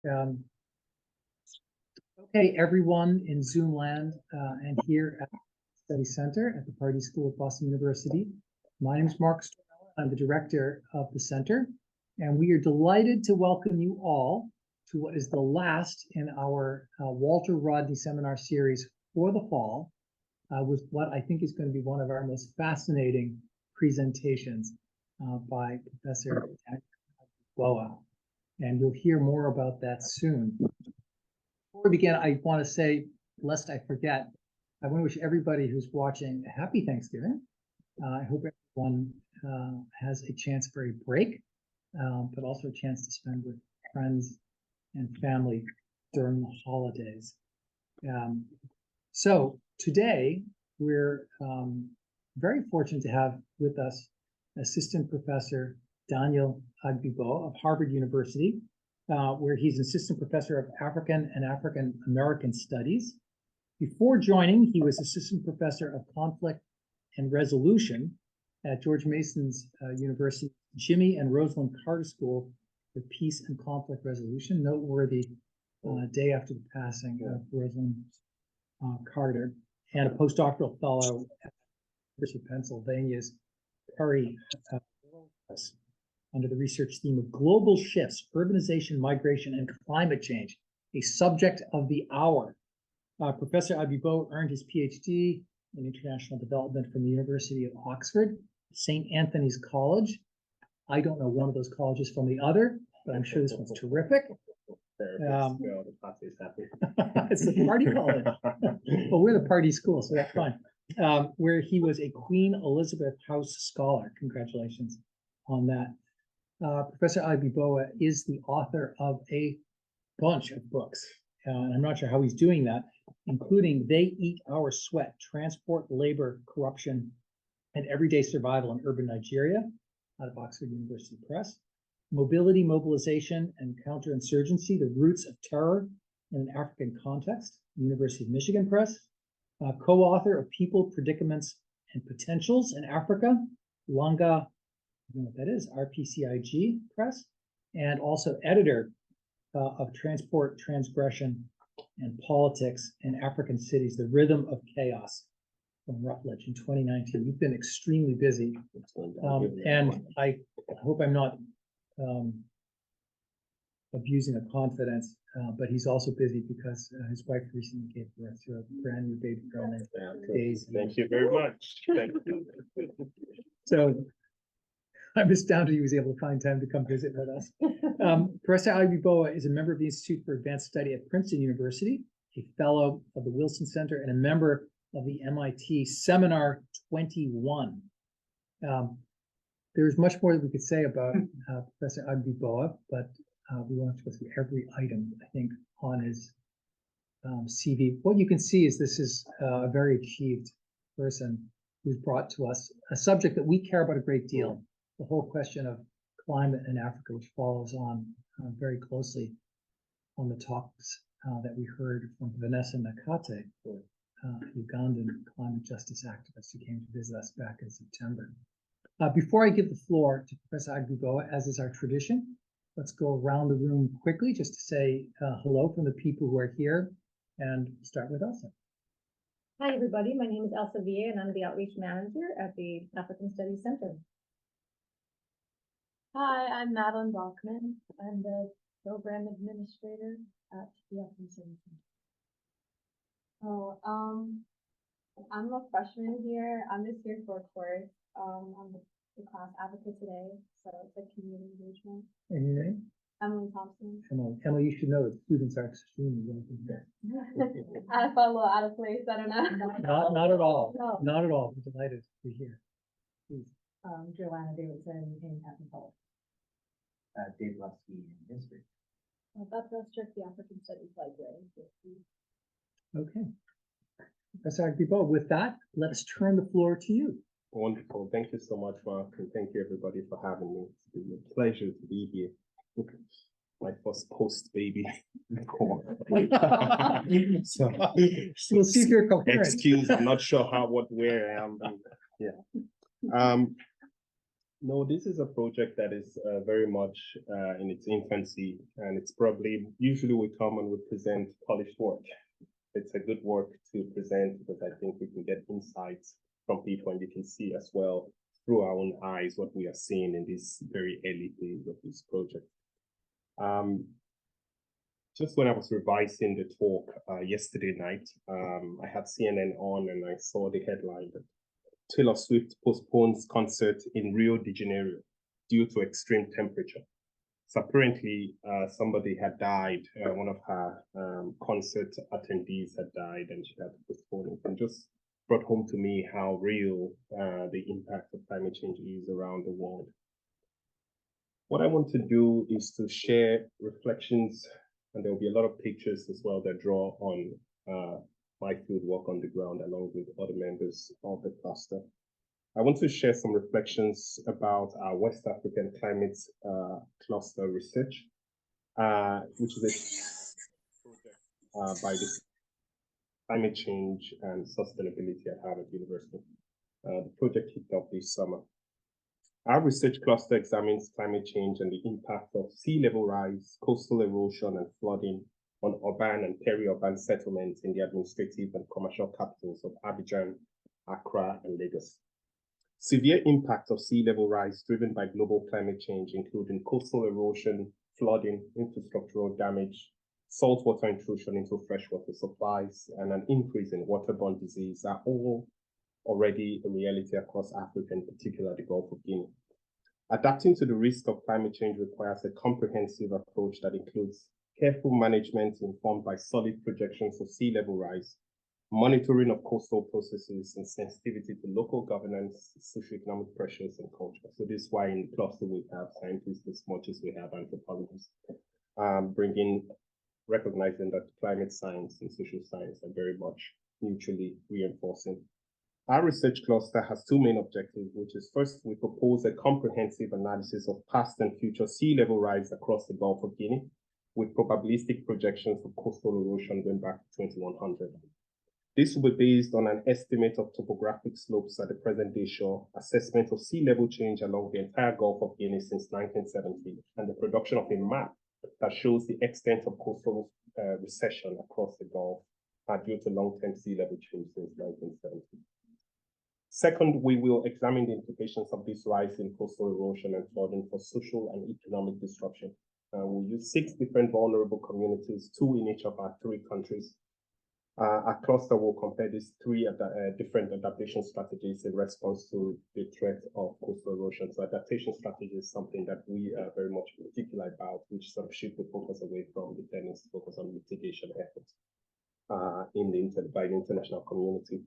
Um, okay, everyone in Zoom land and here at the Study Center at the Party School of Boston University. My name is Mark Stornella. I'm the director of the center, and we are delighted to welcome you all to what is the last in our Walter Rodney seminar series for the fall, with what I think is going to be one of our most fascinating presentations by Professor Agbiboa. And you'll hear more about that soon. Before we begin, I want to say, lest I forget, I want to wish everybody who's watching a happy Thanksgiving. I hope everyone has a chance for a break, but also a chance to spend with friends and family during the holidays. So today, we're very fortunate to have with us Assistant Professor Daniel Agbiboa of Harvard University, where he's Assistant Professor of African and African American Studies. Before joining, he was Assistant Professor of Conflict and Resolution at George Mason's University, Jimmy and Rosalind Carter School for Peace and Conflict Resolution. Noteworthy day after the passing of Rosalind Carter, and a postdoctoral fellow at the University of Pennsylvania's Perry under the research theme of global shifts, urbanization, migration, and climate change, a subject of the hour. Professor Agbiboa earned his PhD in international development from the University of Oxford, St. Anthony's College. I don't know one of those colleges from the other, but I'm sure this one's terrific. It's the party college. Well, we're the party school, so that's fine. Where he was a Queen Elizabeth House Scholar. Congratulations on that. Professor Agbiboa is the author of a bunch of books, and I'm not sure how he's doing that, including They Eat Our Sweat, Transport, Labor, Corruption, and Everyday Survival in Urban Nigeria, out of Oxford University Press. Mobility, Mobilization, and Counterinsurgency, The Roots of Terror in an African Context, University of Michigan Press. Co-author of People, Predicaments, and Potentials in Africa, Langa, I don't know what that is, RPCIG Press, and also editor of Transport, Transgression, and Politics in African Cities, The Rhythm of Chaos, from Routledge in 2019. You've been extremely busy, and I hope I'm not abusing a confidence, but he's also busy because his wife recently gave birth to a brand new baby girl named Daisy. Thank you very much. Thank you. So I'm astounded he was able to find time to come visit with us. Professor Agbiboa is a member of the Institute for Advanced Study at Princeton University, a fellow of the Wilson Center, and a member of the MIT Seminar 21. There's much more that we could say about Professor Agbiboa, but we won't go through every item, I think, on his CV. What you can see is this is a very achieved person who's brought to us a subject that we care about a great deal, the whole question of climate in Africa, which follows on very closely on the talks that we heard from Vanessa Nakate, Ugandan climate justice activist who came to visit us back in September. Before I give the floor to Professor Agbiboa, as is our tradition, let's go around the room quickly just to say hello from the people who are here, and start with Elsa. Hi, everybody. My name is Elsa Villa, and I'm the Outreach Manager at the African Studies Center. Hi, I'm Madeline Bachman. I'm the Program Administrator at the African Studies Center. Oh, I'm a freshman here. I'm just here for a course. I'm the class advocate today, so it's like community engagement. And your name? Emily Thompson. Emily, you should know that students are extremely welcome there. I felt a little out of place. I don't know. Not at all. No. Not at all. We're delighted to be here. Please. Joanna Davidson in Ethnology. Dave Lusky in history. Beth Rustrick, the African Studies Library. Okay. Professor Agbiboa, with that, let's turn the floor to you. Wonderful. Thank you so much, Mark, and thank you everybody for having me. It's been a pleasure to be here. My first post baby. So We'll see if you're coherent. excuse, I'm not sure where I am. Yeah. No, this is a project that is very much in its infancy, and it's probably usually we come and we present polished work. It's a good work to present because I think we can get insights from people and you can see as well through our own eyes what we are seeing in this very early phase of this project. Just when I was revising the talk yesterday night, I had CNN on and I saw the headline that Taylor Swift postpones concert in Rio de Janeiro due to extreme temperature. So apparently somebody had died, one of her concert attendees had died and she had to postpone it, and just brought home to me how real the impact of climate change is around the world. What I want to do is to share reflections, and there will be a lot of pictures as well that draw on my field work on the ground along with other members of the cluster. I want to share some reflections about our West African climate cluster research, which is a project by the Climate Change and Sustainability at Harvard University. The project kicked off this summer. Our research cluster examines climate change and the impact of sea level rise, coastal erosion, and flooding on urban and peri-urban settlements in the administrative and commercial capitals of Abidjan, Accra, and Lagos. Severe impact of sea level rise driven by global climate change, including coastal erosion, flooding, infrastructural damage, saltwater intrusion into freshwater supplies, and an increase in waterborne disease are all already a reality across Africa, in particular the Gulf of Guinea. Adapting to the risk of climate change requires a comprehensive approach that includes careful management informed by solid projections of sea level rise, monitoring of coastal processes, and sensitivity to local governance, socioeconomic pressures, and culture. So this is why in the cluster we have scientists as much as we have anthropologists, recognizing that climate science and social science are very much mutually reinforcing. Our research cluster has two main objectives, which is first, we propose a comprehensive analysis of past and future sea level rise across the Gulf of Guinea, with probabilistic projections of coastal erosion going back to 2100. This will be based on an estimate of topographic slopes at the present-day shore, assessment of sea level change along the entire Gulf of Guinea since 1970, and the production of a map that shows the extent of coastal recession across the Gulf due to long-term sea level change since 1970. Second, we will examine the implications of this rise in coastal erosion and flooding for social and economic disruption. We'll use 6 different vulnerable communities, 2 in each of our 3 countries. Our cluster will compare these 3 different adaptation strategies in response to the threat of coastal erosion. So adaptation strategy is something that we are very much particular about, which sort of shift the focus away from the tendency to focus on mitigation efforts by the international community.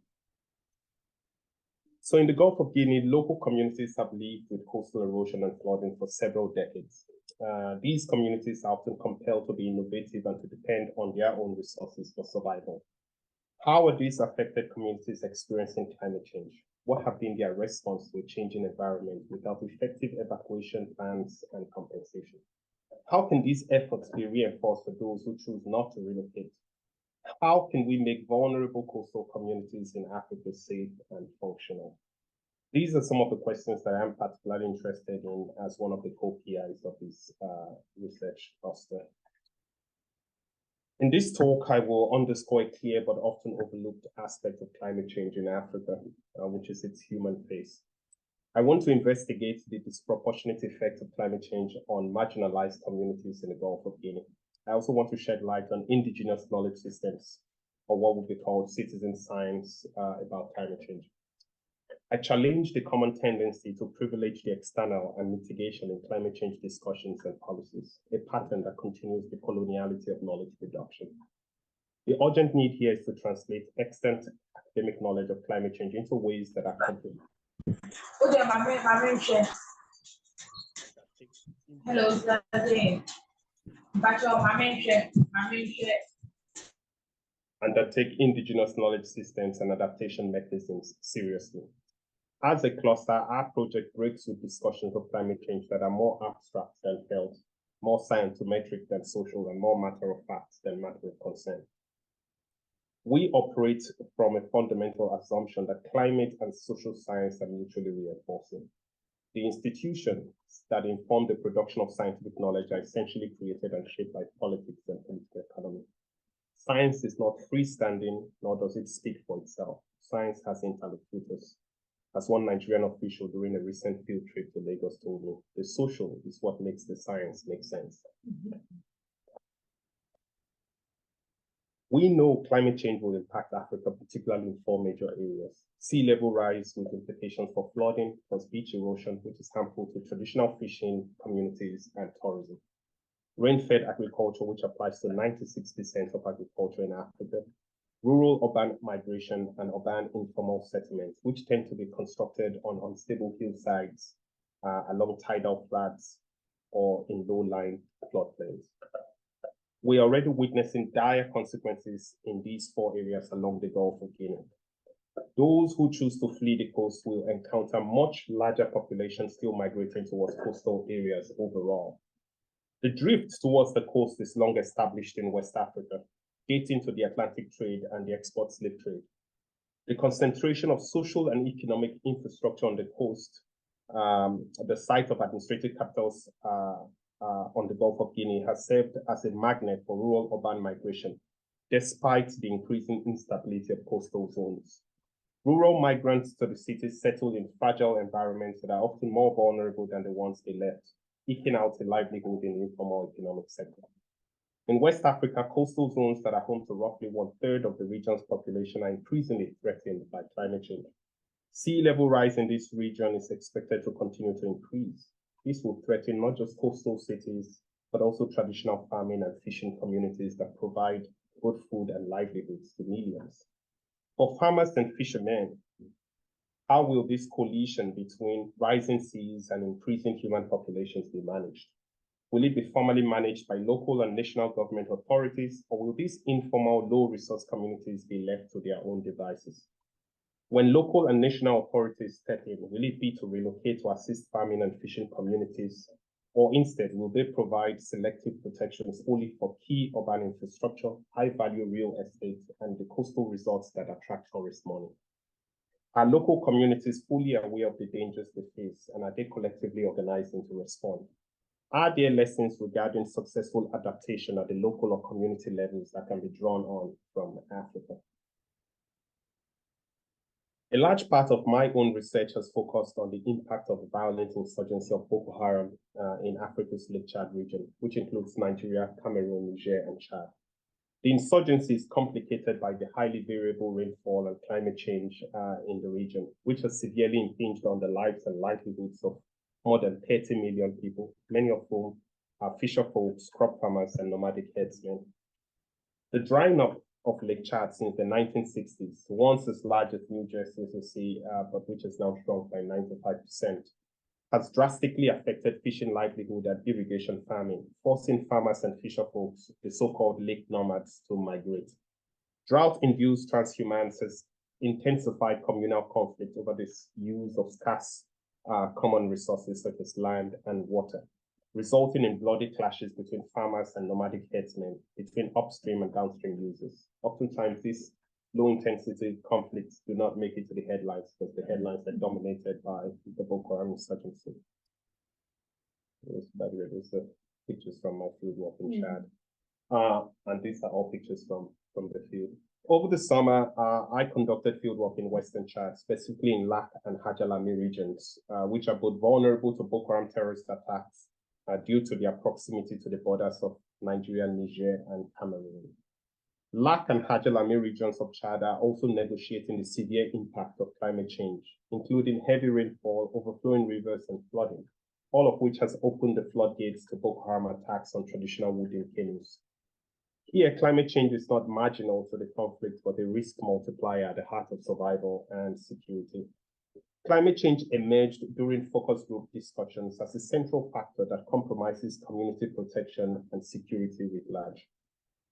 So in the Gulf of Guinea, local communities have lived with coastal erosion and flooding for several decades. These communities are often compelled to be innovative and to depend on their own resources for survival. How are these affected communities experiencing climate change? What have been their response to a changing environment without effective evacuation plans and compensation? How can these efforts be reinforced for those who choose not to relocate? How can we make vulnerable coastal communities in Africa safe and functional? These are some of the questions that I'm particularly interested in as one of the co-PIs of this research cluster. In this talk, I will underscore a clear but often overlooked aspect of climate change in Africa, which is its human face. I want to investigate the disproportionate effect of climate change on marginalized communities in the Gulf of Guinea. I also want to shed light on indigenous knowledge systems, or what would be called citizen science about climate change. I challenge the common tendency to privilege the external and mitigation in climate change discussions and policies, a pattern that continues the coloniality of knowledge production. The urgent need here is to translate extant academic knowledge of climate change into ways that are comprehensible. Hello, and that take indigenous knowledge systems and adaptation mechanisms seriously. As a cluster, our project breaks with discussions of climate change that are more abstract than felt, more scientometric than social, and more matter of fact than matter of concern. We operate from a fundamental assumption that climate and social science are mutually reinforcing. The institutions that inform the production of scientific knowledge are essentially created and shaped by politics and political economy. Science is not freestanding, nor does it speak for itself. Science has interlocutors. As one Nigerian official during a recent field trip to Lagos told me, the social is what makes the science make sense. We know climate change will impact Africa, particularly in 4 major areas. Sea level rise with implications for flooding, plus beach erosion, which is harmful to traditional fishing communities and tourism. Rain-fed agriculture, which applies to 96% of agriculture in Africa. Rural-urban migration and urban informal settlements, which tend to be constructed on unstable hillsides, along tidal flats, or in low-lying floodplains. We are already witnessing dire consequences in these 4 areas along the Gulf of Guinea. Those who choose to flee the coast will encounter much larger populations still migrating towards coastal areas overall. The drift towards the coast is long established in West Africa, dating to the Atlantic trade and the export slave trade. The concentration of social and economic infrastructure on the coast, the site of administrative capitals on the Gulf of Guinea, has served as a magnet for rural-urban migration, despite the increasing instability of coastal zones. Rural migrants to the cities settle in fragile environments that are often more vulnerable than the ones they left, eking out a livelihood in the informal economic sector. In West Africa, coastal zones that are home to roughly 1/3 of the region's population are increasingly threatened by climate change. Sea level rise in this region is expected to continue to increase. This will threaten not just coastal cities, but also traditional farming and fishing communities that provide both food and livelihoods to millions. For farmers and fishermen, how will this coalition between rising seas and increasing human populations be managed? Will it be formally managed by local and national government authorities, or will these informal, low-resource communities be left to their own devices? When local and national authorities step in, will it be to relocate to assist farming and fishing communities, or instead will they provide selective protections only for key urban infrastructure, high-value real estate, and the coastal resorts that attract tourist money? Are local communities fully aware of the dangers they face, and are they collectively organizing to respond? Are there lessons regarding successful adaptation at the local or community levels that can be drawn on from Africa? A large part of my own research has focused on the impact of the violent insurgency of Boko Haram in Africa's Lake Chad region, which includes Nigeria, Cameroon, Niger, and Chad. The insurgency is complicated by the highly variable rainfall and climate change in the region, which has severely impinged on the lives and livelihoods of more than 30 million people, many of whom are fisher folks, crop farmers, and nomadic herdsmen. The drying up of Lake Chad since the 1960s, once as large as New Jersey, as you see, but which has now shrunk by 95%, has drastically affected fishing livelihood and irrigation farming, forcing farmers and fisher folks, the so-called lake nomads, to migrate. Drought-induced transhumance has intensified communal conflict over this use of scarce common resources such as land and water, resulting in bloody clashes between farmers and nomadic herdsmen, between upstream and downstream users. Oftentimes, these low-intensity conflicts do not make it to the headlines because the headlines are dominated by the Boko Haram insurgency. By the way, these are pictures from my field work in Chad. And these are all pictures from the field. Over the summer, I conducted fieldwork in Western Chad, specifically in Lak and Hajalami regions, which are both vulnerable to Boko Haram terrorist attacks due to their proximity to the borders of Nigeria, Niger, and Cameroon. Lak and Hajalami regions of Chad are also negotiating the severe impact of climate change, including heavy rainfall, overflowing rivers, and flooding, all of which has opened the floodgates to Boko Haram attacks on traditional wooden canoes. Here, climate change is not marginal to the conflict, but a risk multiplier at the heart of survival and security. Climate change emerged during focus group discussions as a central factor that compromises community protection and security writ large.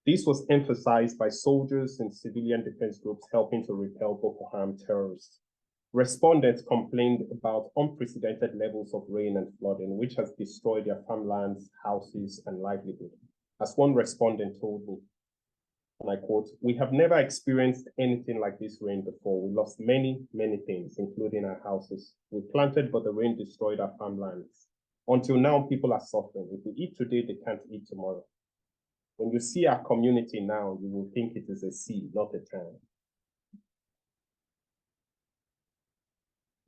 This was emphasized by soldiers and civilian defense groups helping to repel Boko Haram terrorists. Respondents complained about unprecedented levels of rain and flooding, which has destroyed their farmlands, houses, and livelihood. As one respondent told me, and I quote, "We have never experienced anything like this rain before. We lost many, many things, including our houses. We planted, but the rain destroyed our farmlands. Until now, people are suffering. If we eat today, they can't eat tomorrow. When you see our community now, you will think it is a sea, not a town."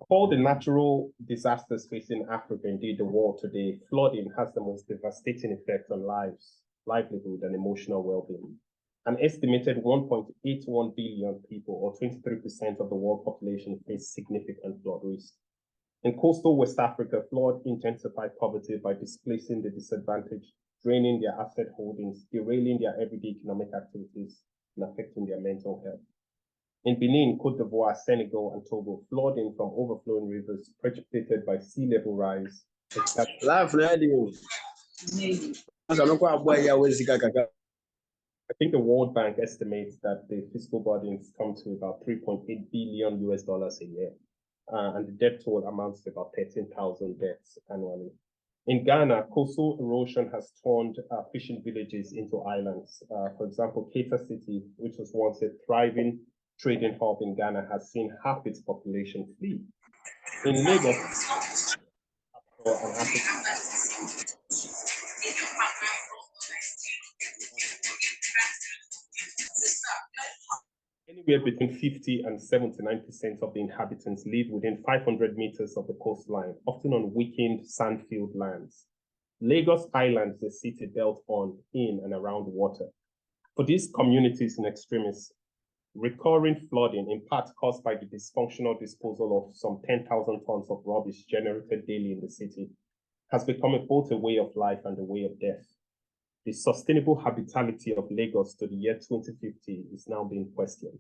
Of all the natural disasters facing Africa, indeed the world today, flooding has the most devastating effect on lives, livelihood, and emotional well-being. An estimated 1.81 billion people, or 23% of the world population, face significant flood risk. In coastal West Africa, flood intensified poverty by displacing the disadvantaged, draining their asset holdings, derailing their everyday economic activities, and affecting their mental health. In Benin, Côte d'Ivoire, Senegal, and Togo, flooding from overflowing rivers precipitated by sea level rise. I think the World Bank estimates that the fiscal burdens come to about $3.8 billion a year, and the debt toll amounts to about 13,000 deaths annually. In Ghana, coastal erosion has turned fishing villages into islands. For example, Keita City, which was once a thriving trading hub in Ghana, has seen half its population flee. In Lagos, anywhere between 50 and 79% of the inhabitants live within 500 meters of the coastline, often on weakened sand-filled lands. Lagos Island is a city built on, in, and around water. For these communities in extremis, recurring flooding, in part caused by the dysfunctional disposal of some 10,000 tons of rubbish generated daily in the city, has become both a way of life and a way of death. The sustainable habitability of Lagos to the year 2050 is now being questioned.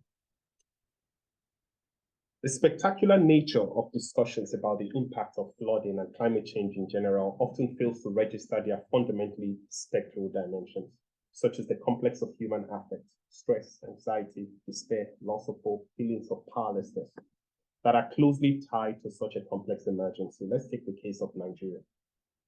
The spectacular nature of discussions about the impact of flooding and climate change in general often fails to register their fundamentally spectral dimensions, such as the complex of human affect, stress, anxiety, despair, loss of hope, feelings of powerlessness, that are closely tied to such a complex emergency. Let's take the case of Nigeria.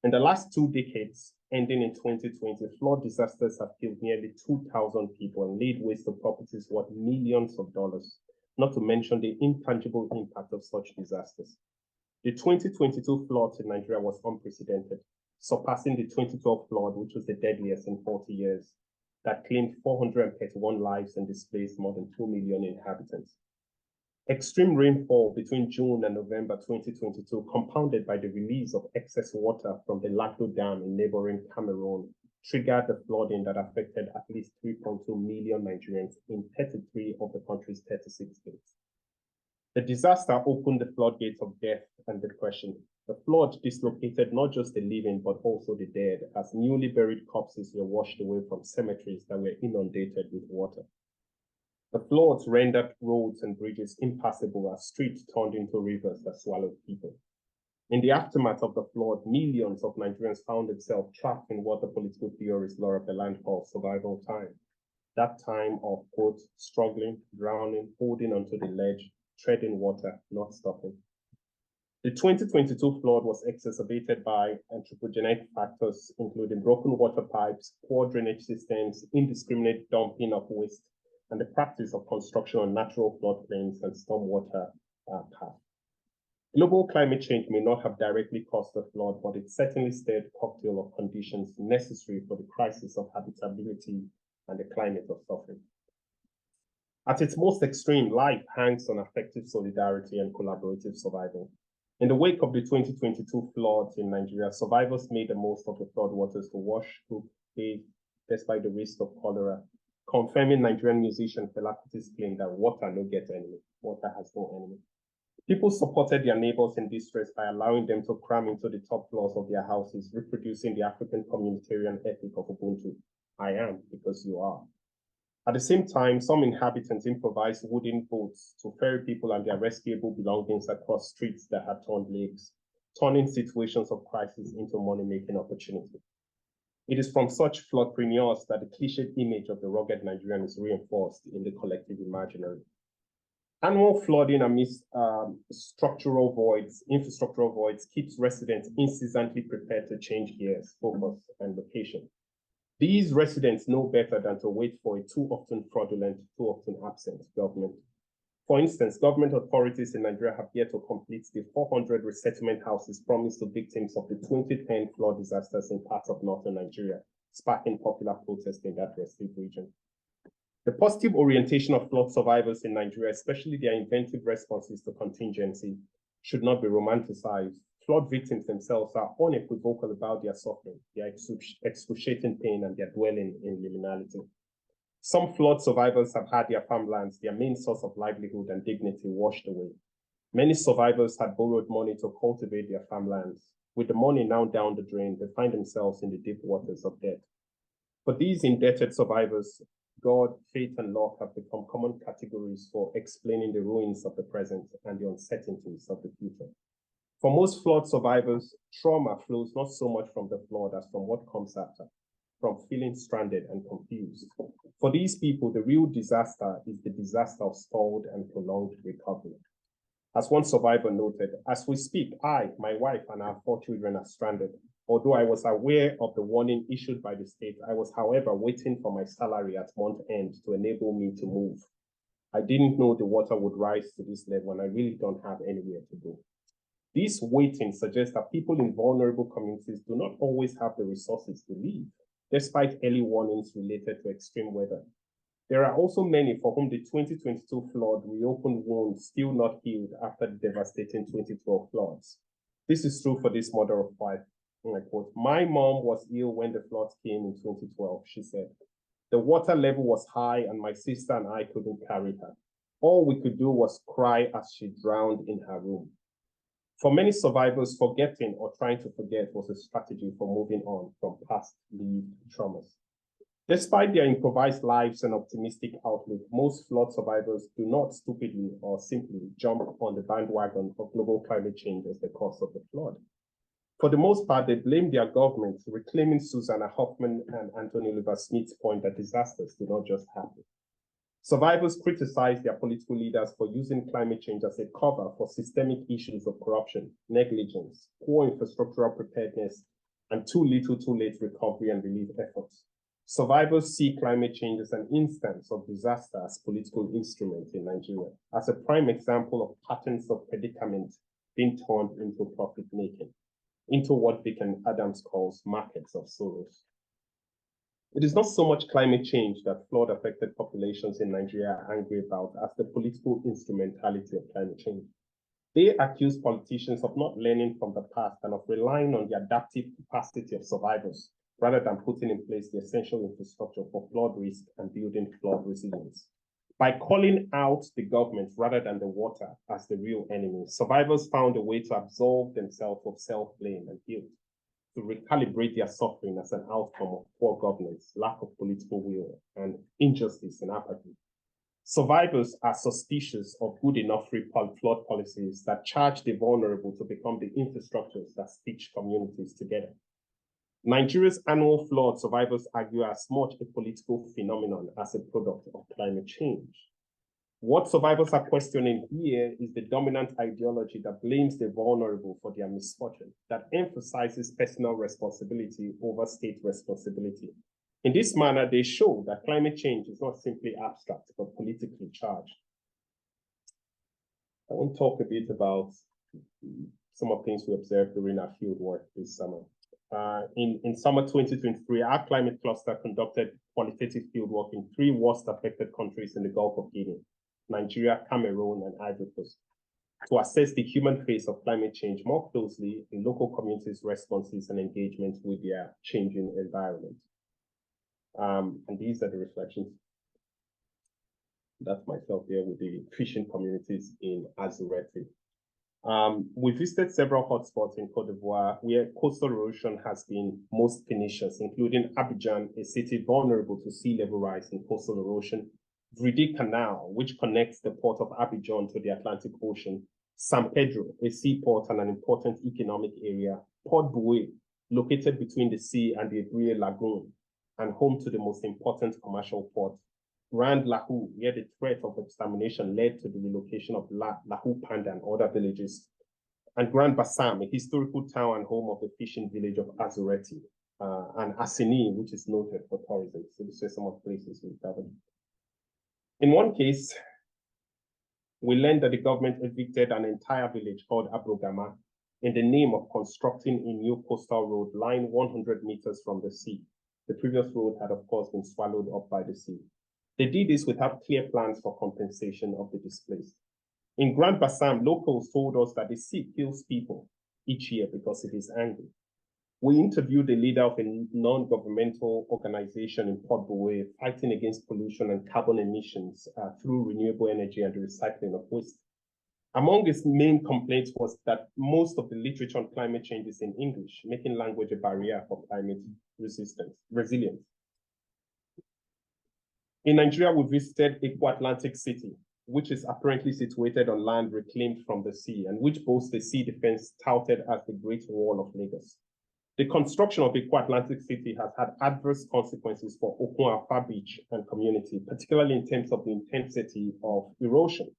In the last 2 decades, ending in 2020, flood disasters have killed nearly 2,000 people and laid waste to properties worth millions of dollars, not to mention the intangible impact of such disasters. The 2022 flood in Nigeria was unprecedented, surpassing the 2012 flood, which was the deadliest in 40 years, that claimed 431 lives and displaced more than 2 million inhabitants. Extreme rainfall between June and November 2022, compounded by the release of excess water from the Lagdo Dam in neighboring Cameroon, triggered the flooding that affected at least 3.2 million Nigerians in 33 of the country's 36 states. The disaster opened the floodgates of death and depression. The flood dislocated not just the living, but also the dead, as newly buried corpses were washed away from cemeteries that were inundated with water. The floods rendered roads and bridges impassable as streets turned into rivers that swallowed people. In the aftermath of the flood, millions of Nigerians found themselves trapped in what the political theorist Laura Beland calls survival time. That time of, quote, struggling, drowning, holding onto the ledge, treading water, not stopping. The 2022 flood was exacerbated by anthropogenic factors, including broken water pipes, poor drainage systems, indiscriminate dumping of waste, and the practice of construction on natural floodplains and stormwater paths. Global climate change may not have directly caused the flood, but it certainly stirred a cocktail of conditions necessary for the crisis of habitability and the climate of suffering. At its most extreme, life hangs on affective solidarity and collaborative survival. In the wake of the 2022 floods in Nigeria, survivors made the most of the floodwaters to wash, cook, bathe, despite the risk of cholera, confirming Nigerian musician Fela Kuti's claim that water no get enemy, water has no enemy. People supported their neighbors in distress by allowing them to cram into the top floors of their houses, reproducing the African communitarian ethic of Ubuntu. I am because you are. At the same time, some inhabitants improvised wooden boats to ferry people and their rescuable belongings across streets that had turned lakes, turning situations of crisis into money-making opportunity. It is from such floodpreneurs that the cliched image of the rugged Nigerian is reinforced in the collective imaginary. Annual flooding amidst infrastructural voids keeps residents incessantly prepared to change gears, focus, and location. These residents know better than to wait for a too often fraudulent, too often absent government. For instance, government authorities in Nigeria have yet to complete the 400 resettlement houses promised to victims of the 2010 flood disasters in parts of northern Nigeria, sparking popular protest in that restricted region. The positive orientation of flood survivors in Nigeria, especially their inventive responses to contingency, should not be romanticized. Flood victims themselves are unequivocal about their suffering, their excruciating pain, and their dwelling in liminality. Some flood survivors have had their farmlands, their main source of livelihood and dignity, washed away. Many survivors had borrowed money to cultivate their farmlands. With the money now down the drain, they find themselves in the deep waters of debt. For these indebted survivors, God, faith, and luck have become common categories for explaining the ruins of the present and the uncertainties of the future. For most flood survivors, trauma flows not so much from the flood as from what comes after, from feeling stranded and confused. For these people, the real disaster is the disaster of stalled and prolonged recovery. As one survivor noted, as we speak, I, my wife, and our 4 children are stranded. Although I was aware of the warning issued by the state, I was, however, waiting for my salary at month end to enable me to move. I didn't know the water would rise to this level, and I really don't have anywhere to go. This waiting suggests that people in vulnerable communities do not always have the resources to leave, despite early warnings related to extreme weather. There are also many for whom the 2022 flood reopened wounds still not healed after the devastating 2012 floods. This is true for this mother of 5. And I quote, "My mom was ill when the floods came in 2012, she said. The water level was high and my sister and I couldn't carry her. All we could do was cry as she drowned in her room." For many survivors, forgetting or trying to forget was a strategy for moving on from past lived traumas. Despite their improvised lives and optimistic outlook, most flood survivors do not stupidly or simply jump on the bandwagon of global climate change as the cause of the flood. For the most part, they blame their governments, reclaiming Susanna Hoffman and Anthony Oliver Smith's point that disasters do not just happen. Survivors criticize their political leaders for using climate change as a cover for systemic issues of corruption, negligence, poor infrastructural preparedness, and too little, too late recovery and relief efforts. Survivors see climate change as an instance of disaster as political instrument in Nigeria, as a prime example of patterns of predicament being turned into profit-making, into what Vicken Adams calls markets of sorrows. It is not so much climate change that flood-affected populations in Nigeria are angry about as the political instrumentality of climate change. They accuse politicians of not learning from the past and of relying on the adaptive capacity of survivors, rather than putting in place the essential infrastructure for flood risk and building flood resilience. By calling out the government rather than the water as the real enemy, survivors found a way to absolve themselves of self-blame and guilt, to recalibrate their suffering as an outcome of poor governance, lack of political will, and injustice and apathy. Survivors are suspicious of good enough flood policies that charge the vulnerable to become the infrastructures that stitch communities together. Nigeria's annual flood, survivors argue, as much a political phenomenon as a product of climate change. What survivors are questioning here is the dominant ideology that blames the vulnerable for their misfortune, that emphasizes personal responsibility over state responsibility. In this manner, they show that climate change is not simply abstract, but politically charged. I want to talk a bit about some of the things we observed during our field work this summer. In summer 2023, our climate cluster conducted qualitative fieldwork in 3 worst affected countries in the Gulf of Guinea, Nigeria, Cameroon, and Ivory Coast, to assess the human face of climate change more closely in local communities' responses and engagement with their changing environment. And these are the reflections. That's myself here with the fishing communities in Azureti. We visited several hotspots in Côte d'Ivoire where coastal erosion has been most pernicious, including Abidjan, a city vulnerable to sea level rise and coastal erosion, Vridi Canal, which connects the port of Abidjan to the Atlantic Ocean, San Pedro, a seaport and an important economic area, Port Boué, located between the sea and the Brie Lagoon, and home to the most important commercial port, Grand Lahou, where the threat of extermination led to the relocation of Lahou Panda and other villages, and Grand Bassam, a historical town and home of the fishing village of Azureti. and Assini, which is noted for tourism. So these are some of the places we've covered. In one case, we learned that the government evicted an entire village called Abrogama in the name of constructing a new coastal road lying 100 meters from the sea. The previous road had, of course, been swallowed up by the sea. They did this without clear plans for compensation of the displaced. In Grand Bassam, locals told us that the sea kills people each year because it is angry. We interviewed the leader of a non-governmental organization in Port Bouet fighting against pollution and carbon emissions through renewable energy and the recycling of waste. Among his main complaints was that most of the literature on climate change is in English, making language a barrier for climate resilience. In Nigeria, we visited Ikwa Atlantic City, which is apparently situated on land reclaimed from the sea and which boasts a sea defense touted as the Great Wall of Lagos. The construction of Ikwa Atlantic City has had adverse consequences for Okun-Afa Beach and community, particularly in terms of the intensity of erosion.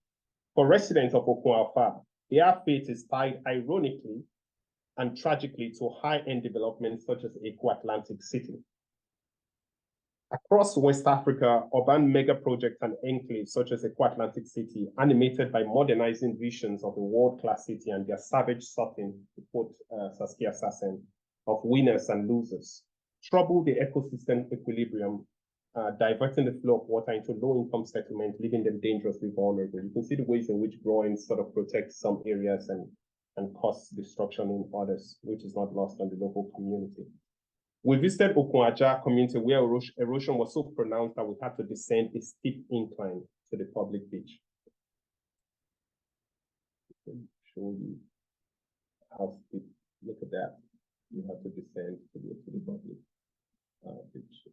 For residents of Okun-Afa, their fate is tied ironically and tragically to high-end developments such as Ikwa Atlantic City. Across West Africa, urban mega projects and enclaves such as Ikwa Atlantic City, animated by modernizing visions of a world-class city and their savage sorting, to quote Saskia Sassen, of winners and losers, trouble the ecosystem equilibrium, diverting the flow of water into low-income settlements, leaving them dangerously vulnerable. You can see the ways in which growing sort of protects some areas and cause destruction in others, which is not lost on the local community. We visited Okunaja community where erosion was so pronounced that we had to descend a steep incline to the public beach. Show you how steep, look at that. You have to descend to the public beach.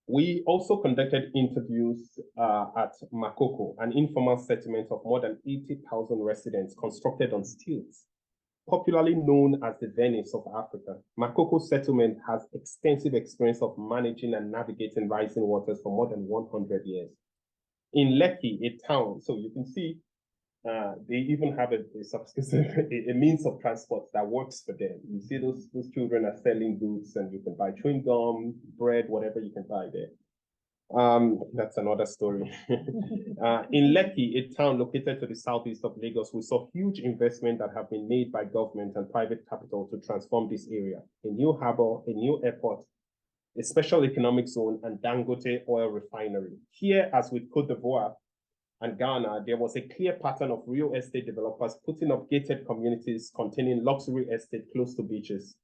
We also conducted interviews at Makoko, an informal settlement of more than 80,000 residents constructed on stilts. Popularly known as the Venice of Africa, Makoko settlement has extensive experience of managing and navigating rising waters for more than 100 years. In Lekki, a town, so you can see they even have a means of transport that works for them. You see those children are selling goods and you can buy chewing gum, bread, whatever you can buy there. That's another story. In Lekki, a town located to the southeast of Lagos, we saw huge investment that have been made by government and private capital to transform this area. A new harbor, a new airport, a special economic zone, and Dangote oil refinery. Here, as with Côte d'Ivoire and Ghana, there was a clear pattern of real estate developers putting up gated communities containing luxury estate close to beaches,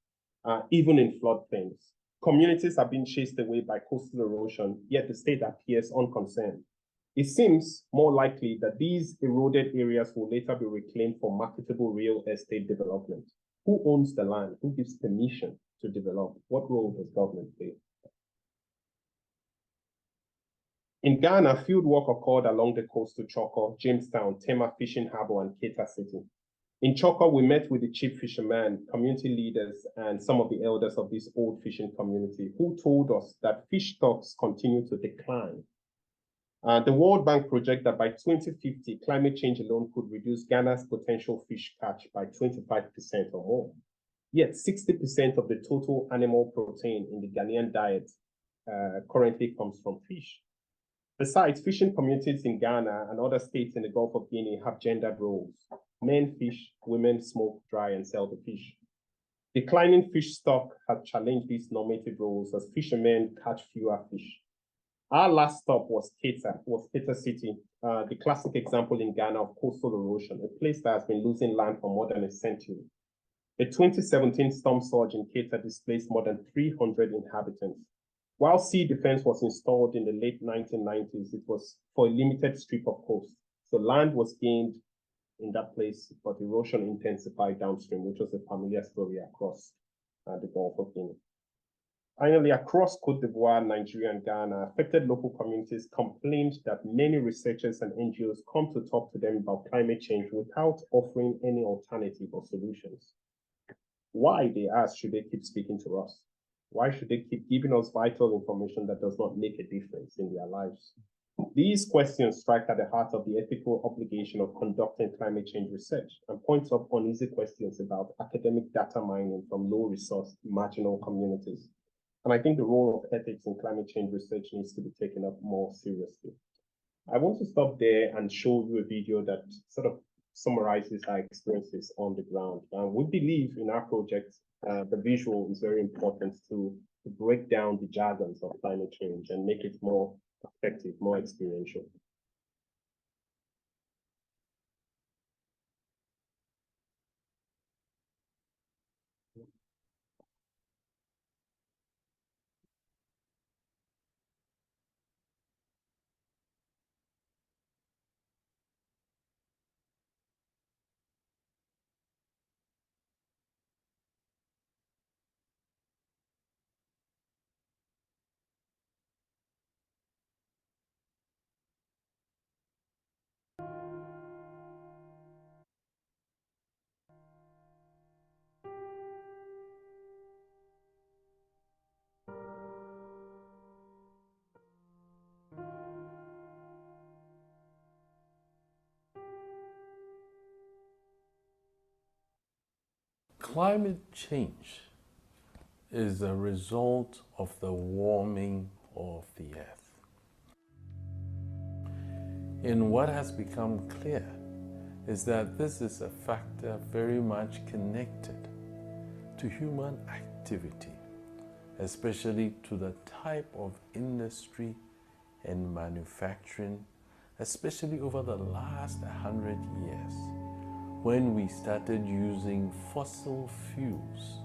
even in floodplains. Communities are being chased away by coastal erosion, yet the state appears unconcerned. It seems more likely that these eroded areas will later be reclaimed for marketable real estate development. Who owns the land? Who gives permission to develop? What role does government play? In Ghana, field work occurred along the coast to Choko, Jamestown, Tema Fishing Harbour, and Keita City. In Choko, we met with the chief fishermen, community leaders, and some of the elders of this old fishing community who told us that fish stocks continue to decline. The World Bank projects that by 2050, climate change alone could reduce Ghana's potential fish catch by 25% or more. Yet 60% of the total animal protein in the Ghanaian diet currently comes from fish. Besides, fishing communities in Ghana and other states in the Gulf of Guinea have gendered roles. Men fish, women smoke, dry, and sell the fish. Declining fish stock has challenged these normative roles as fishermen catch fewer fish. Our last stop was Keita City, the classic example in Ghana of coastal erosion, a place that has been losing land for more than a century. The 2017 storm surge in Keita displaced more than 300 inhabitants. While sea defense was installed in the late 1990s, it was for a limited strip of coast. So land was gained in that place, but erosion intensified downstream, which was a familiar story across the Gulf of Guinea. Finally, across Côte d'Ivoire, Nigeria, and Ghana, affected local communities complained that many researchers and NGOs come to talk to them about climate change without offering any alternative or solutions. Why, they asked, should they keep speaking to us? Why should they keep giving us vital information that does not make a difference in their lives? These questions strike at the heart of the ethical obligation of conducting climate change research and points up uneasy questions about academic data mining from low-resource marginal communities. And I think the role of ethics in climate change research needs to be taken up more seriously. I want to stop there and show you a video that sort of summarizes our experiences on the ground. We believe in our project, the visual is very important to break down the jargons of climate change and make it more effective, more experiential. Climate change is a result of the warming of the earth. And what has become clear is that this is a factor very much connected to human activity, especially to the type of industry and manufacturing, especially over the last 100 years, when we started using fossil fuels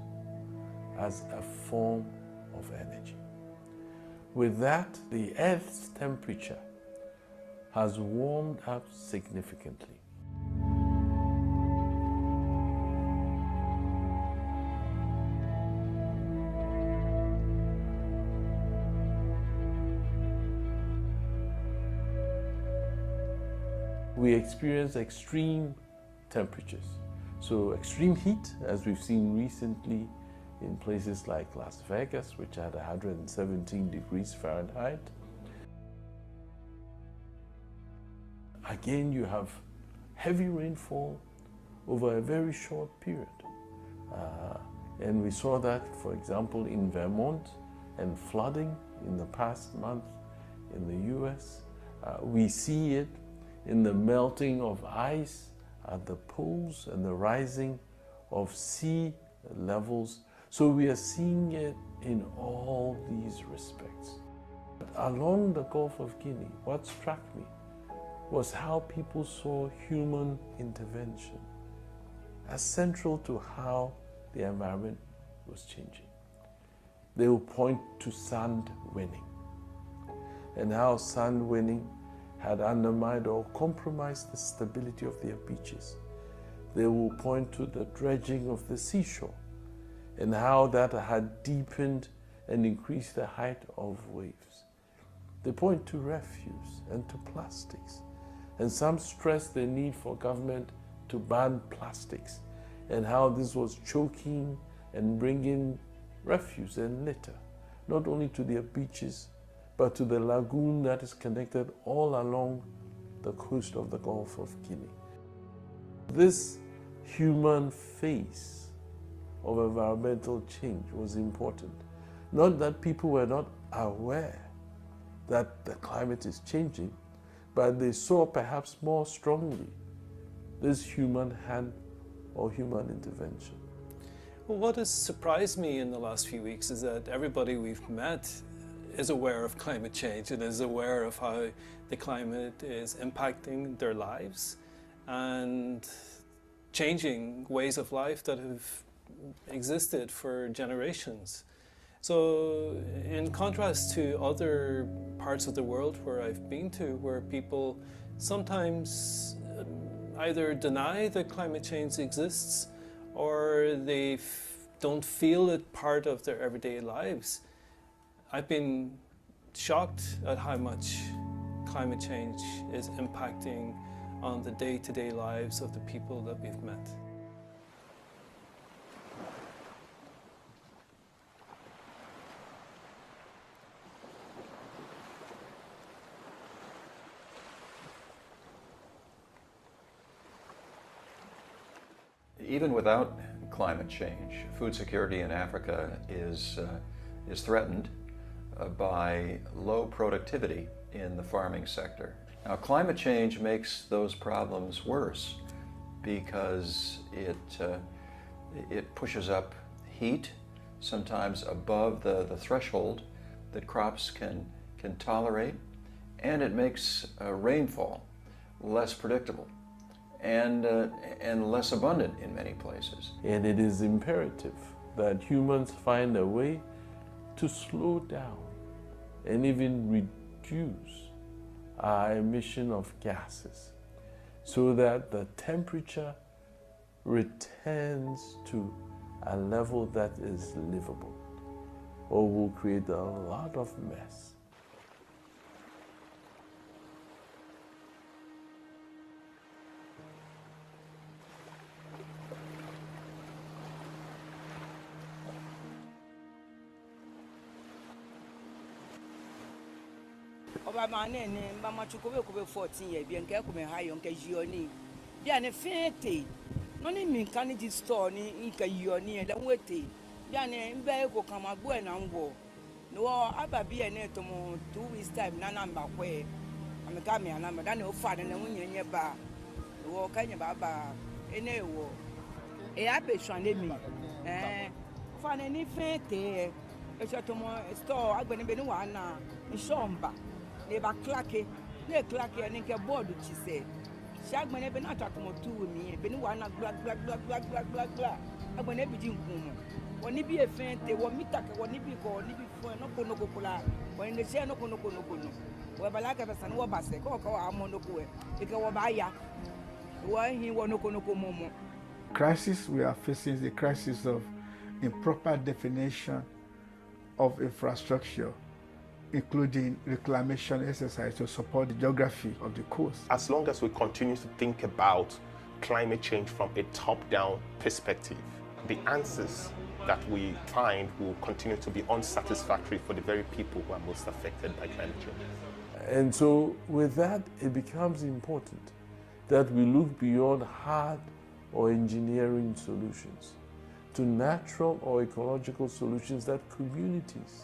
as a form of energy. With that, the Earth's temperature has warmed up significantly. We experience extreme temperatures. So extreme heat, as we've seen recently in places like Las Vegas, which had 117 degrees Fahrenheit. Again, you have heavy rainfall over a very short period. And we saw that, for example, in Vermont, and flooding in the past month in the US. We see it in the melting of ice at the poles and the rising of sea levels. So we are seeing it in all these respects. But along the Gulf of Guinea, what struck me was how people saw human intervention as central to how the environment was changing. They will point to sand winning and how sand winning had undermined or compromised the stability of their beaches. They will point to the dredging of the seashore and how that had deepened and increased the height of waves. They point to refuse and to plastics, and some stress the need for government to ban plastics and how this was choking and bringing refuse and litter, not only to their beaches, but to the lagoon that is connected all along the coast of the Gulf of Guinea. This human face of environmental change was important. Not that people were not aware that the climate is changing, but they saw perhaps more strongly this human hand or human intervention. Well, what has surprised me in the last few weeks is that everybody we've met is aware of climate change and is aware of how the climate is impacting their lives and changing ways of life that have existed for generations. So in contrast to other parts of the world where I've been to, where people sometimes either deny that climate change exists or they don't feel it part of their everyday lives, I've been shocked at how much climate change is impacting on the day-to-day lives of the people that we've met. Even without climate change, food security in Africa is threatened by low productivity in the farming sector. Now, climate change makes those problems worse because it pushes up heat, sometimes above the threshold that crops can tolerate, and it makes rainfall less predictable and less abundant in many places. And it is imperative that humans find a way to slow down and even reduce our emission of gases so that the temperature returns to a level that is livable, or will create a lot of mess. Oba mane ne mama chukobe kobe 14 years bi enke ko me hayo nke jioni bia ne fete no ni mi kan di store ni nke yioni da wete bia ne mbe ko kamagbo na ngwo no aba bia ne to mo 2 weeks time na namba kwe ameka me ana me da ne ofa ne wunyenye ba wo kanye baba ene wo e abe swane mi fa ne ni fete e so to mo store agbeni be ni wa na nshomba ne ba claque ne claque ne ke board chi se shagmene be na takomo tu mi be ni wa na gla agbene bi di nkun woni bi efente wo mitake woni bi ko ni bi fun no ko kula woni ne se no ko no wo ba la ka be san wo ba se ko amo no ko e ke wo ba ya wo hin wo no ko momo. Crisis we are facing is a crisis of improper definition of infrastructure, including reclamation exercise to support the geography of the coast. As long as we continue to think about climate change from a top-down perspective, the answers that we find will continue to be unsatisfactory for the very people who are most affected by climate change. And so with that, it becomes important that we look beyond hard or engineering solutions to natural or ecological solutions that communities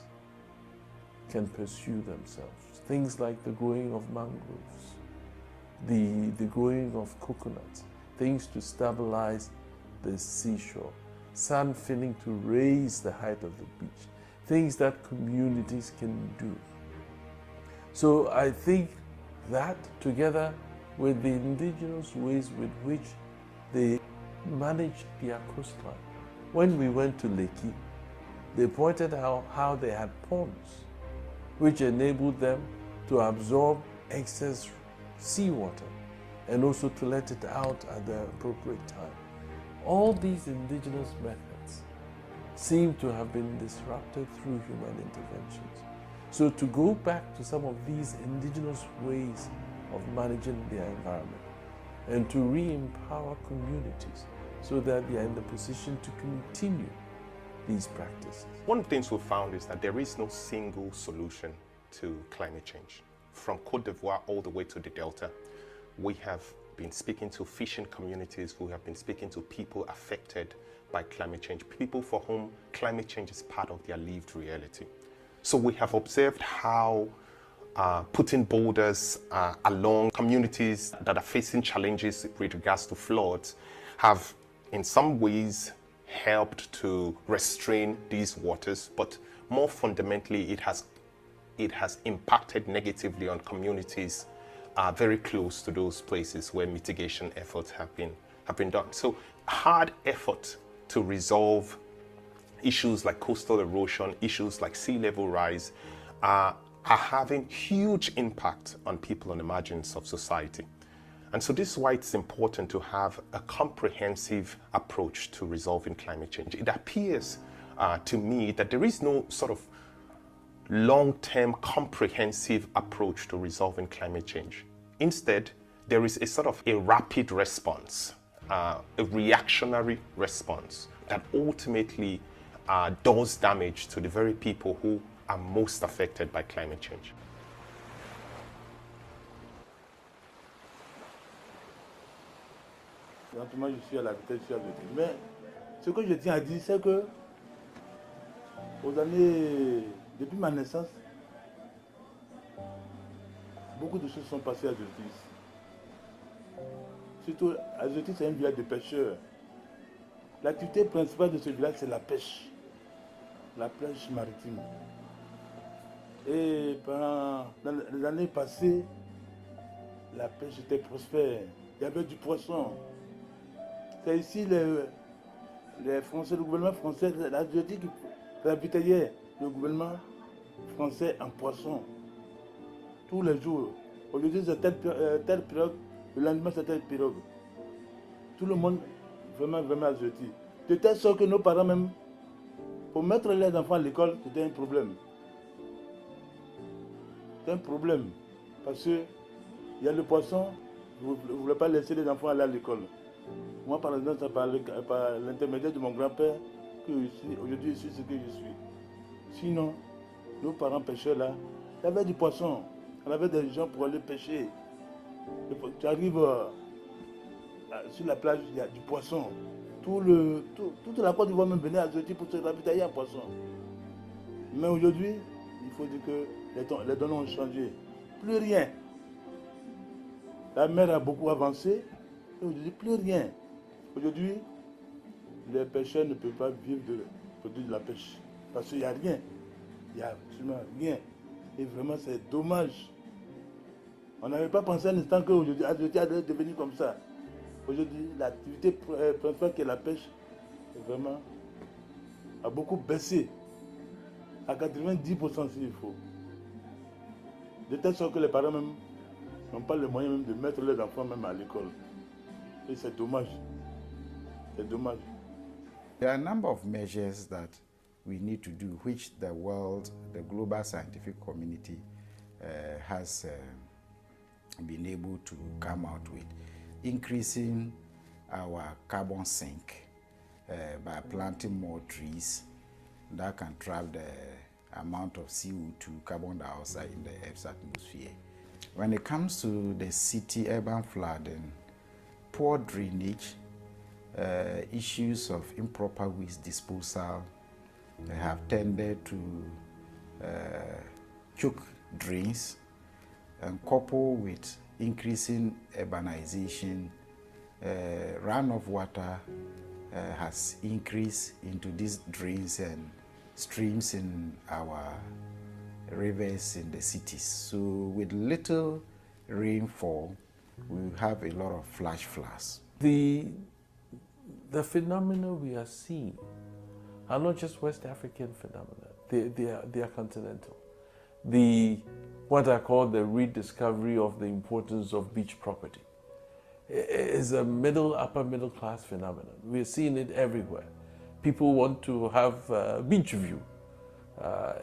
can pursue themselves. Things like the growing of mangroves, the growing of coconuts, things to stabilize the seashore, sand filling to raise the height of the beach, things that communities can do. So I think that, together with the indigenous ways with which they manage their coastline. When we went to Lekki, they pointed out how they had ponds, which enabled them to absorb excess seawater and also to let it out at the appropriate time. All these indigenous methods seem to have been disrupted through human interventions. So to go back to some of these indigenous ways of managing their environment and to re-empower communities so that they are in the position to continue these practices. One of the things we found is that there is no single solution to climate change. From Côte d'Ivoire all the way to the Delta, we have been speaking to fishing communities, we have been speaking to people affected by climate change, people for whom climate change is part of their lived reality. So we have observed how putting borders along communities that are facing challenges with regards to floods have in some ways helped to restrain these waters, but more fundamentally it has impacted negatively on communities very close to those places where mitigation efforts have been done. So hard effort to resolve issues like coastal erosion, issues like sea level rise are having huge impact on people on the margins of society. And so this is why it's important to have a comprehensive approach to resolving climate change. It appears to me that there is no sort of long-term comprehensive approach to resolving climate change. Instead, there is a sort of a rapid response, a reactionary response that ultimately does damage to the very people who are most affected by climate change. Présentement, je suis à la vitesse de mais ce que je tiens à dire, c'est que depuis ma naissance, beaucoup de choses sont passées à Zotis. Surtout, à Zotis, c'est un village de pêcheurs. L'activité principale de ce village, c'est la pêche maritime. Et dans les années passées, la pêche était prospère. Il y avait du poisson. C'est ici les Français, le gouvernement français, la Zotis qui ravitaillait le gouvernement français en poisson. Tous les jours. Aujourd'hui, c'est telle pirogue, le lendemain, c'est telle pirogue. Tout le monde, vraiment azoti. De telle sorte que nos parents, même, pour mettre les enfants à l'école, c'était un problème. C'est un problème. Parce qu'il y a le poisson, vous ne voulez pas laisser les enfants aller à l'école. Moi, par exemple, c'est par l'intermédiaire de mon grand-père que aujourd'hui, je suis ce que je suis. Sinon, nos parents pêcheurs là, il y avait du poisson. On avait des gens pour aller pêcher. Tu arrives sur la plage, il y a du poisson. Toute la Côte d'Ivoire même venait à Zoti pour se ravitailler en poisson. Mais aujourd'hui, il faut dire que les données ont changé. Plus rien. La mer a beaucoup avancé. Et aujourd'hui, plus rien. Aujourd'hui, les pêcheurs ne peuvent pas vivre de produire de la pêche. Parce qu'il n'y a rien. Il n'y a absolument rien. Et vraiment, c'est dommage. On n'avait pas pensé un instant qu'aujourd'hui, Azoti allait devenir comme ça. Aujourd'hui, l'activité principale qui est la pêche, vraiment, a beaucoup baissé. À 90% s'il faut. De telle sorte que les parents même n'ont pas les moyens même de mettre leurs enfants même à l'école. Et c'est dommage. C'est dommage. There are a number of measures that we need to do, which the world, the global scientific community has been able to come out with. Increasing our carbon sink by planting more trees that can trap the amount of CO2, carbon dioxide in the Earth's atmosphere. When it comes to the city urban flooding, poor drainage, issues of improper waste disposal have tended to choke drains, and coupled with increasing urbanization, runoff water has increased into these drains and streams in our rivers in the cities. So with little rainfall, we have a lot of flash floods. The phenomena we are seeing are not just West African phenomena, they are continental. What I call the rediscovery of the importance of beach property is a upper middle class phenomenon. We're seeing it everywhere. People want to have a beach view,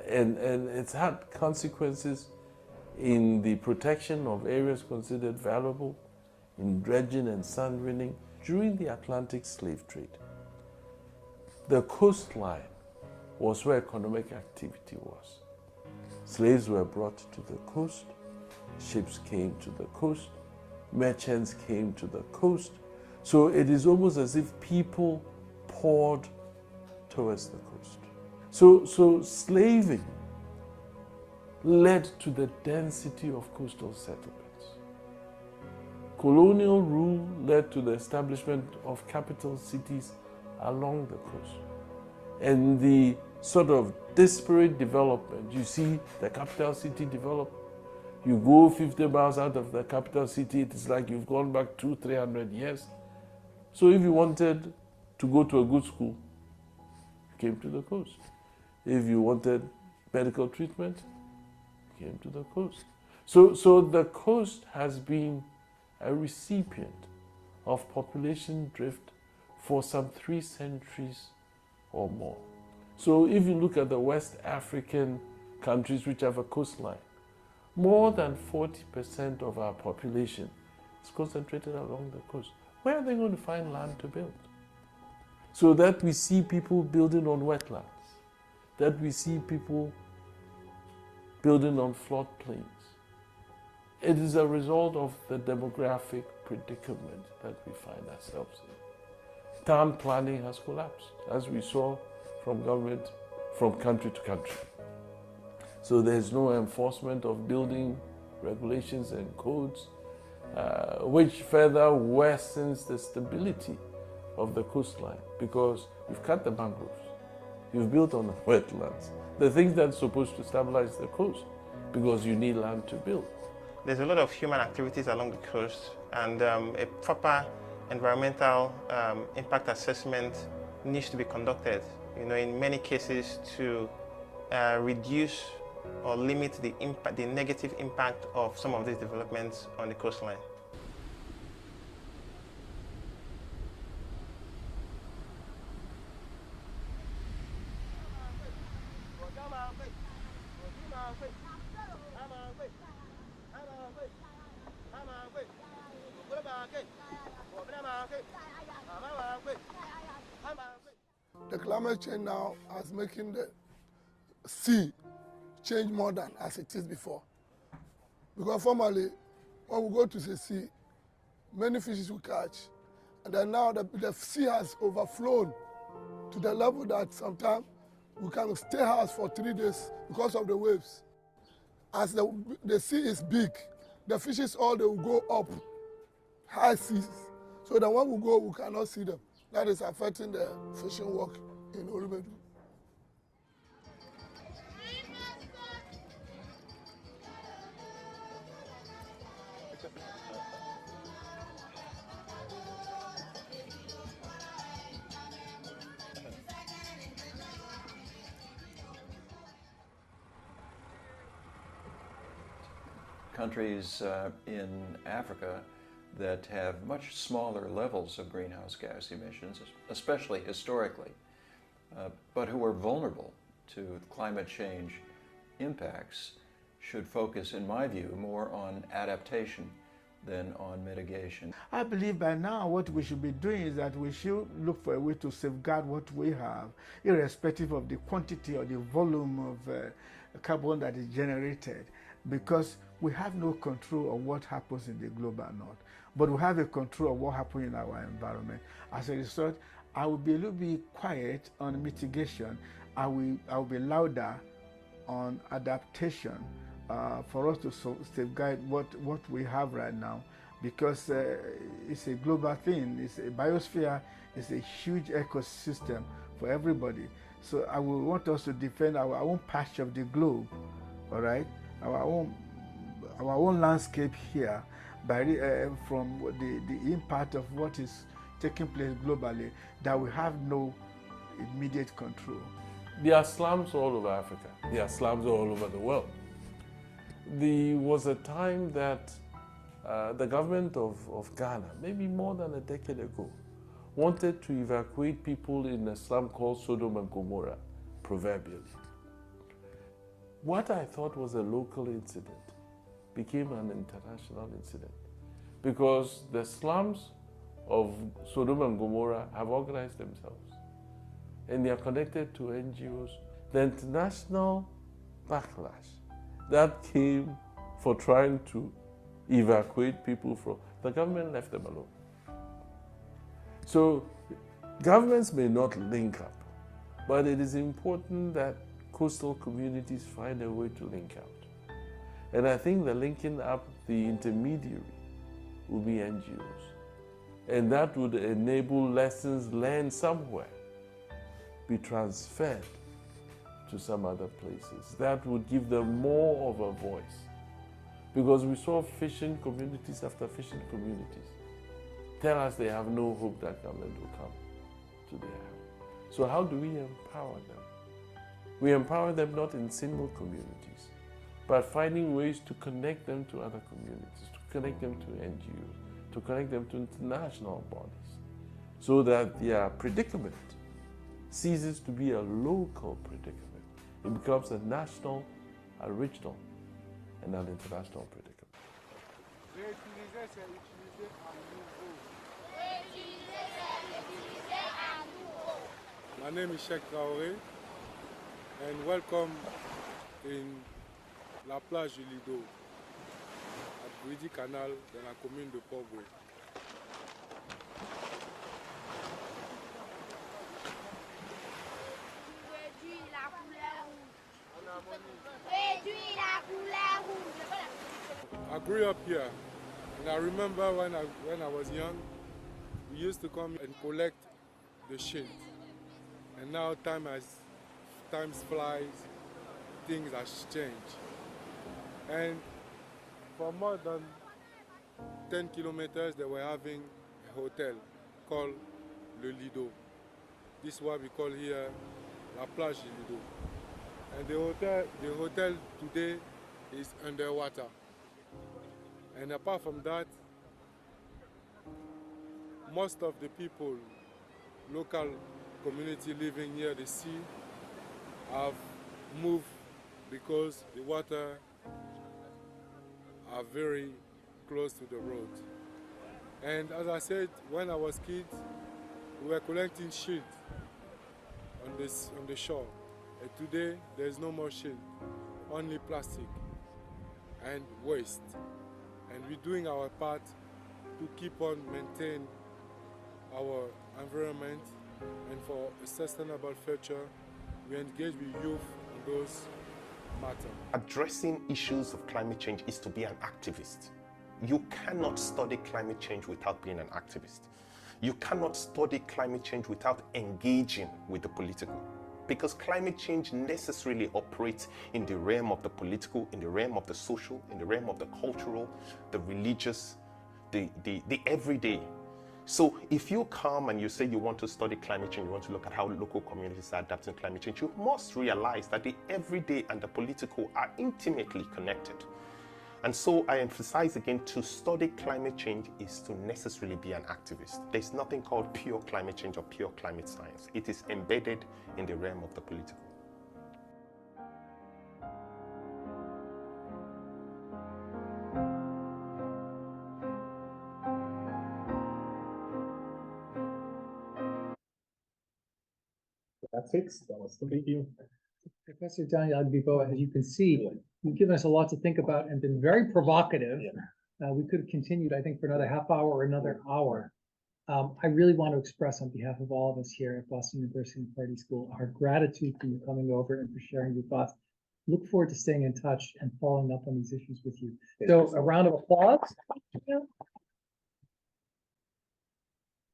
and it's had consequences in the protection of areas considered valuable, in dredging and sand winning. During the Atlantic slave trade, the coastline was where economic activity was. Slaves were brought to the coast, ships came to the coast, merchants came to the coast. So it is almost as if people poured towards the coast. So slaving led to the density of coastal settlements. Colonial rule led to the establishment of capital cities along the coast. And the sort of disparate development, you see the capital city develop, you go 50 miles out of the capital city, it is like you've gone back 200-300 years. So if you wanted to go to a good school, you came to the coast. If you wanted medical treatment, you came to the coast. So the coast has been a recipient of population drift for some 3 centuries or more. So if you look at the West African countries which have a coastline, more than 40% of our population is concentrated along the coast. Where are they going to find land to build? So that we see people building on wetlands, that we see people building on floodplains. It is a result of the demographic predicament that we find ourselves in. Town planning has collapsed, as we saw from government, from country to country. So there's no enforcement of building regulations and codes, which further worsens the stability of the coastline, because you've cut the mangroves, you've built on the wetlands, the things that's supposed to stabilize the coast, because you need land to build. There's a lot of human activities along the coast, and a proper environmental impact assessment needs to be conducted, in many cases to reduce or limit the impact, the negative impact of some of these developments on the coastline. The climate change now is making the sea change more than as it is before. Because formerly, when we go to the sea, many fishes we catch, and then now the sea has overflown to the level that sometimes we can stay house for 3 days because of the waves. As the sea is big, the fishes all they will go up high seas. So that when we go, we cannot see them. That is affecting the fishing work in Olubedu. Countries in Africa that have much smaller levels of greenhouse gas emissions, especially historically, but who are vulnerable to climate change impacts, should focus, in my view, more on adaptation than on mitigation. I believe by now what we should be doing is that we should look for a way to safeguard what we have, irrespective of the quantity or the volume of carbon that is generated, because we have no control of what happens in the global north, but we have a control of what happens in our environment. As a result, I will be a little bit quiet on mitigation. I will be louder on adaptation for us to safeguard what we have right now, because it's a global thing. It's a biosphere. It's a huge ecosystem for everybody. So I will want us to defend our own patch of the globe, all right, our own landscape here, by from the impact of what is taking place globally, that we have no immediate control. There are slums all over Africa. There are slums all over the world. There was a time that the government of Ghana, maybe more than a decade ago, wanted to evacuate people in a slum called Sodom and Gomorrah, proverbially. What I thought was a local incident became an international incident, because the slums of Sodom and Gomorrah have organized themselves and they are connected to NGOs. The international backlash that came for trying to evacuate people from, the government left them alone. So governments may not link up, but it is important that coastal communities find a way to link out. And I think the linking up, the intermediary, will be NGOs. And that would enable lessons learned somewhere be transferred to some other places. That would give them more of a voice. Because we saw fishing communities after fishing communities tell us they have no hope that government will come to their help. So how do we empower them? We empower them not in single communities, but finding ways to connect them to other communities, to connect them to NGOs, to connect them to international bodies, so that their predicament ceases to be a local predicament. It becomes a national, a regional, and an international predicament. My name is Cheikh Traoré, and welcome in la plage du Lido, at Bridi Canal, dans la commune de Port-Boué. grew up here, and I remember when I was young, we used to come and collect the shit. And now time flies, things have changed. And for more than 10 kilometers, they were having a hotel called Le Lido. This is what we call here La Plage du Lido. And the hotel today is underwater. And apart from that, most of the people, local community living near the sea, have moved because the water are very close to the road. And as I said, when I was kid, we were collecting shit on the shore. And today, there's no more shit, only plastic and waste. And we're doing our part to keep on maintaining our environment, and for a sustainable future, we engage with youth on those matters. Addressing issues of climate change is to be an activist. You cannot study climate change without being an activist. You cannot study climate change without engaging with the political, because climate change necessarily operates in the realm of the political, in the realm of the social, in the realm of the cultural, the religious, the everyday. So if you come and you say you want to study climate change, you want to look at how local communities are adapting to climate change, you must realize that the everyday and the political are intimately connected. And so I emphasize again, to study climate change is to necessarily be an activist. There's nothing called pure climate change or pure climate science. It is embedded in the realm of the political. That's it. That was the video. Professor Daniel Agbiboa, as you can see, you've given us a lot to think about and been very provocative. We could have continued, I think, for another half hour or another hour. I really want to express on behalf of all of us here at Boston University and Party School our gratitude for you coming over and for sharing your thoughts. Look forward to staying in touch and following up on these issues with you. So a round of applause.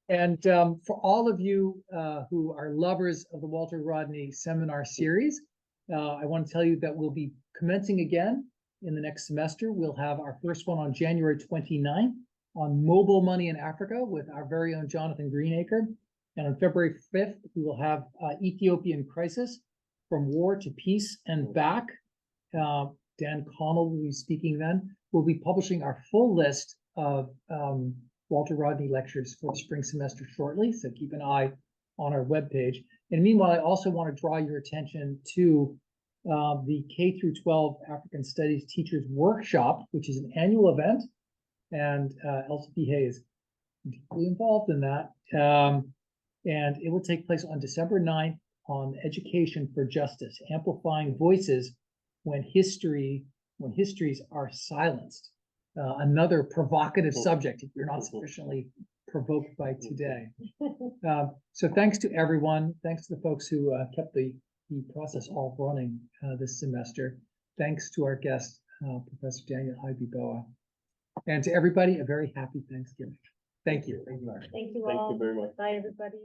And for all of you who are lovers of the Walter Rodney seminar series, I want to tell you that we'll be commencing again in the next semester. We'll have our first one on January 29th on mobile money in Africa with our very own Jonathan Greenacre. And on February 5th, we will have Ethiopian Crisis, From War to Peace and Back. Dan Connell will be speaking then. We'll be publishing our full list of Walter Rodney lectures for the spring semester shortly, so keep an eye on our webpage. And meanwhile, I also want to draw your attention to the K through 12 African Studies Teachers Workshop, which is an annual event, and Elsa Hay is deeply involved in that. And it will take place on December 9th on Education for Justice, Amplifying Voices when histories are silenced. Another provocative subject if you're not sufficiently provoked by today. So thanks to everyone. Thanks to the folks who kept the process all running this semester. Thanks to our guest, Professor Daniel Agbiboa. And to everybody, a very happy Thanksgiving. Thank you. Thank you all. Thank you very much. Bye, everybody.